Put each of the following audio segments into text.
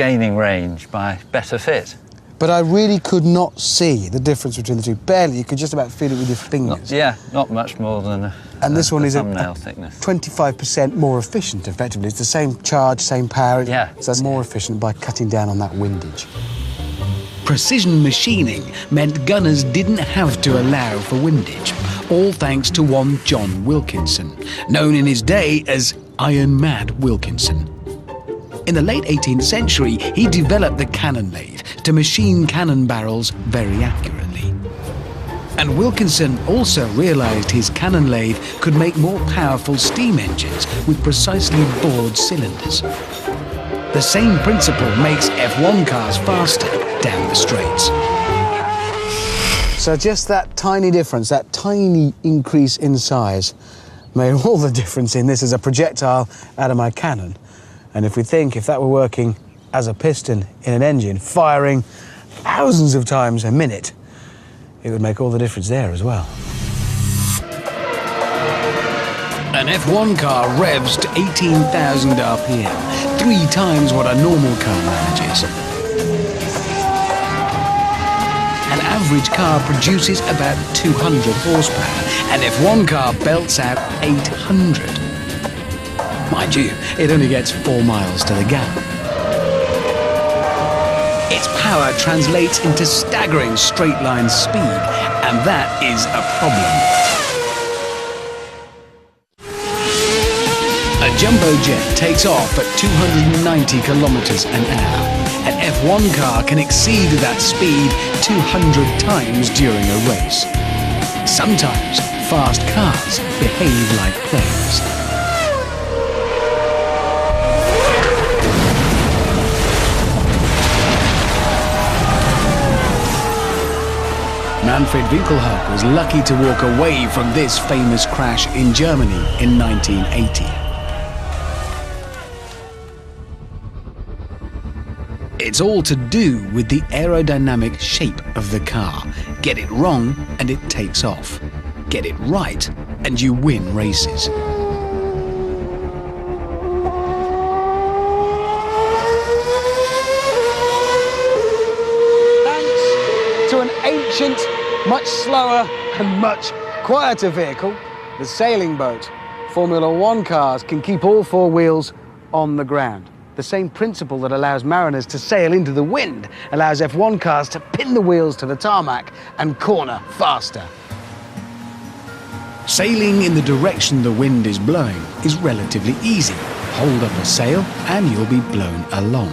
gaining range by better fit. But I really could not see the difference between the two. Barely, you could just about feel it with your fingers. Not much more than this one is thumbnail thickness. 25% more efficient, effectively. It's the same charge, same power. Yeah. So it's more efficient by cutting down on that windage. Precision machining meant gunners didn't have to allow for windage, all thanks to one John Wilkinson, known in his day as Iron Mad Wilkinson. In the late 18th century, he developed the cannon lathe to machine cannon barrels very accurately. And Wilkinson also realised his cannon lathe could make more powerful steam engines with precisely bored cylinders. The same principle makes F1 cars faster down the straights. So just that tiny difference, that tiny increase in size, made all the difference in this as a projectile out of my cannon. And if we think if that were working as a piston in an engine, firing thousands of times a minute, it would make all the difference there as well. An F1 car revs to 18,000 RPM, 3 times what a normal car manages. An average car produces about 200 horsepower. An F1 car belts out 800. Mind you, it only gets 4 miles to the gallon. Its power translates into staggering straight-line speed, and that is a problem. A jumbo jet takes off at 290 kilometers an hour. An F1 car can exceed that speed 200 times during a race. Sometimes fast cars behave like planes. Manfred Winkelhock was lucky to walk away from this famous crash in Germany in 1980. It's all to do with the aerodynamic shape of the car. Get it wrong and it takes off. Get it right and you win races. Thanks to an ancient, much slower and much quieter vehicle, the sailing boat, Formula One cars can keep all 4 wheels on the ground. The same principle that allows mariners to sail into the wind allows F1 cars to pin the wheels to the tarmac and corner faster. Sailing in the direction the wind is blowing is relatively easy. Hold up a sail and you'll be blown along.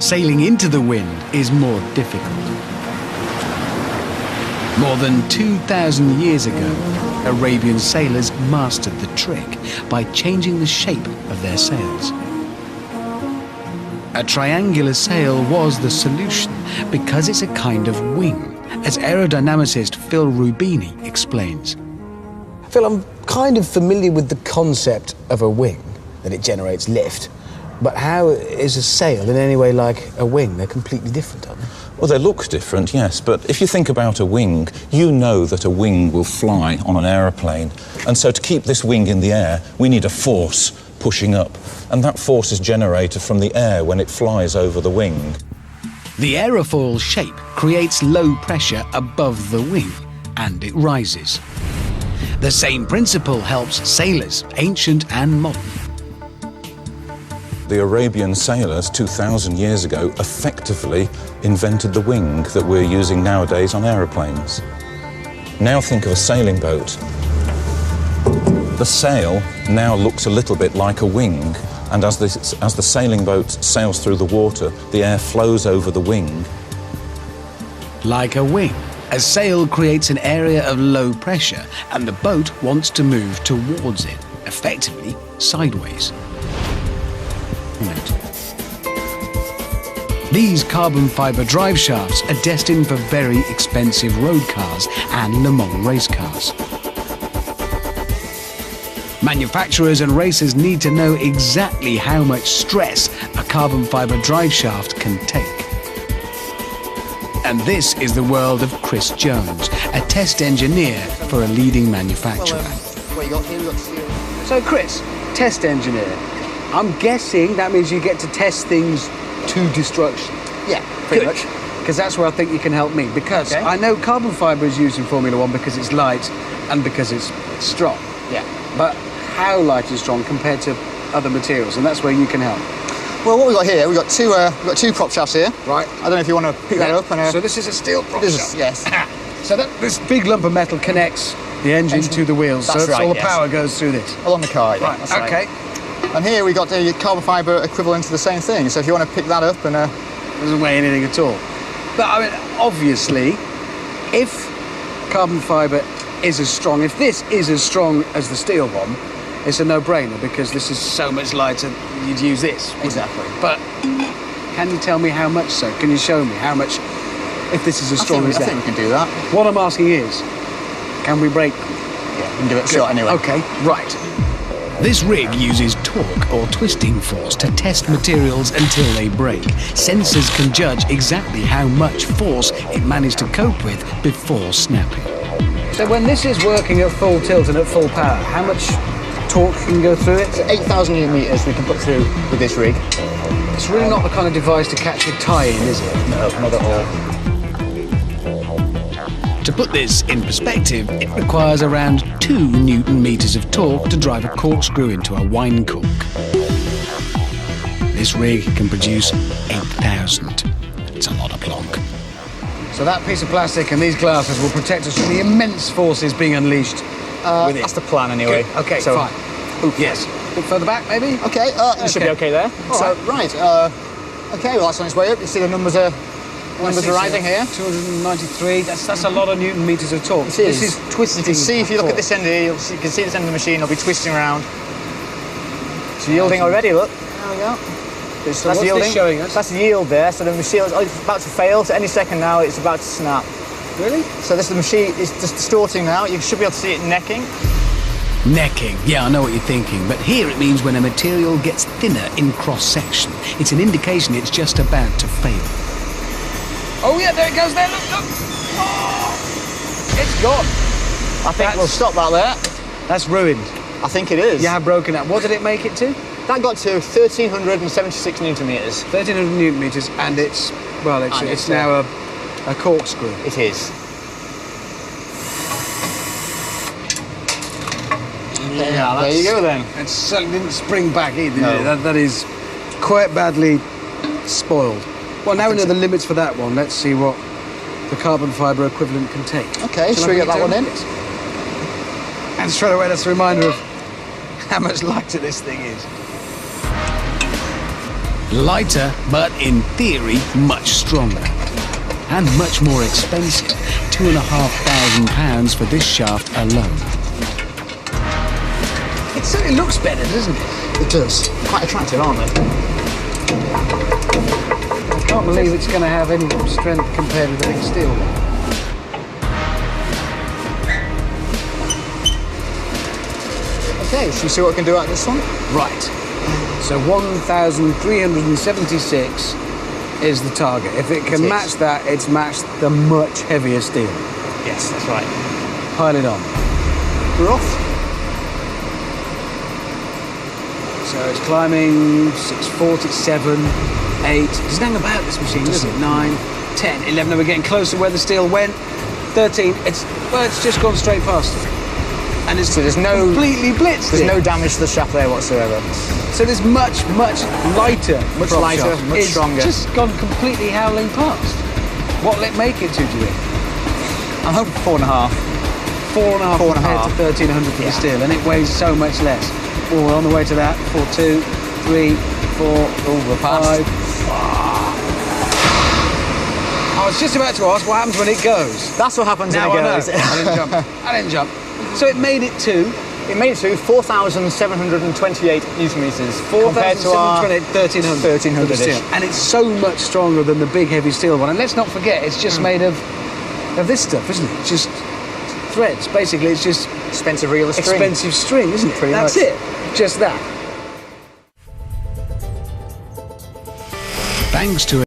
Sailing into the wind is more difficult. More than 2,000 years ago, Arabian sailors mastered the trick by changing the shape of their sails. A triangular sail was the solution because it's a kind of wing, as aerodynamicist Phil Rubini explains. Phil, I'm kind of familiar with the concept of a wing, that it generates lift. But how is a sail in any way like a wing? They're completely different, aren't they? Well, they look different, yes, but if you think about a wing, you know that a wing will fly on an aeroplane. And so to keep this wing in the air, we need a force pushing up. And that force is generated from the air when it flies over the wing. The aerofoil shape creates low pressure above the wing, and it rises. The same principle helps sailors, ancient and modern. The Arabian sailors 2,000 years ago effectively invented the wing that we're using nowadays on aeroplanes. Now think of a sailing boat. The sail now looks a little bit like a wing, and as the sailing boat sails through the water, the air flows over the wing. Like a wing, a sail creates an area of low pressure, and the boat wants to move towards it, effectively sideways. These carbon fibre drive shafts are destined for very expensive road cars and Le Mans race cars. Manufacturers and racers need to know exactly how much stress a carbon fibre drive shaft can take. And this is the world of Chris Jones, a test engineer for a leading manufacturer. So Chris, test engineer. I'm guessing that means you get to test things to destruction. Yeah, pretty much. Because that's where I think you can help me. Because Okay. I know carbon fibre is used in Formula One because it's light and because it's strong. Yeah. But how light is strong compared to other materials? And that's where you can help. Well, what we've got here, we've got two prop shafts here. Right. I don't know if you want to pick that up. And, So this is a steel prop this shaft. is, yes. So this big lump of metal connects the engine to the wheels. That's so right, all the yes. power goes through this. Along the car, yeah. Right, That's okay. And here we've got the carbon fibre equivalent to the same thing. So if you want to pick that up and... Doesn't weigh anything at all. But I mean, obviously, if carbon fibre is as strong, if this is as strong as the steel one, it's a no-brainer because this is so much lighter, you'd use this. Exactly. But can you tell me how much so? Can you show me how much, if this is as strong as I that? think we can do that. What I'm asking is, can we break them? Yeah, we can give it a shot anyway. Okay, right. This rig uses torque or twisting force to test materials until they break. Sensors can judge exactly how much force it managed to cope with before snapping. So when this is working at full tilt and at full power, how much torque can go through it? 8,000 newton meters we can put through with this rig. It's really not the kind of device to catch a tie in, is it? No, not at all. To put this in perspective, it requires around 2 Newton meters of torque to drive a corkscrew into a wine cork. This rig can produce 8,000. It's a lot of plonk. So that piece of plastic and these glasses will protect us from the immense forces being unleashed with it. That's the plan anyway. Good. Okay, so, fine. Yes. A bit further back, maybe? Okay, you should be okay there. All right. Okay, well that's on its way up. You see the numbers are rising here. 293. That's a lot of Newton meters of torque. It is. This is twisting. You can see if you look at torque. this end here, you can see this end of the machine. It'll be twisting around. It's yielding already. Look. There we go. So what's this showing us? That's the yield there. So the machine is about to fail. So any second now, it's about to snap. Really? So this the machine is just distorting now. You should be able to see it necking. Necking, yeah, I know what you're thinking, but here it means when a material gets thinner in cross-section. It's an indication it's just about to fail. Oh yeah, there it goes there, look. Oh, it's gone. I think we'll stop that there. That's ruined. I think it is. You have broken that. What did it make it to? That got to 1,376 newton meters. 1,300 Newton meters, and it's now a corkscrew. It is. Yeah, there you go then. It certainly didn't spring back either. No. Did it? That is quite badly spoiled. Well, now we know the limits for that one. Let's see what the carbon fibre equivalent can take. Okay, shall we get that one in? And straight away, that's a reminder of how much lighter this thing is. Lighter, but in theory, much stronger. And much more expensive. £2,500 for this shaft alone. It certainly looks better, doesn't it? It does. Quite attractive, aren't they? I can't believe it's going to have any strength compared with the big steel one. Okay, shall we see what we can do out of this one? Right. So 1,376 is the target. If it can match that, it's matched the much heavier steel. Yes, that's right. Pile it on. We're off. So it's climbing 647, 8. It's hang about this machine, doesn't it? 9, 10, 11. And we're getting closer where the steel went. 13. It's just gone straight past it. And it's completely blitzed. There's no damage to the shaft there whatsoever. So this much lighter, Much lighter, much stronger. It's just gone completely howling past. What will it make it to, do you think? I'm hoping 4.5. 4.5 4.5. compared to 1,300 for the steel, and it weighs so much less. Oh, we're on the way to that. 4, 2, 3, 4, we're past. 5. I was just about to ask what happens when it goes. That's what happens Now when I it goes. know. I didn't jump. So it made it to? It made it to 4,728 newton meters compared to our 1,300. 1,300-ish. And it's so much stronger than the big heavy steel one. And let's not forget, it's just made of this stuff, isn't it? It's just threads. Basically, it's just expensive reel of string. Expensive string, isn't it? Pretty That's much. it. Just that. Thanks to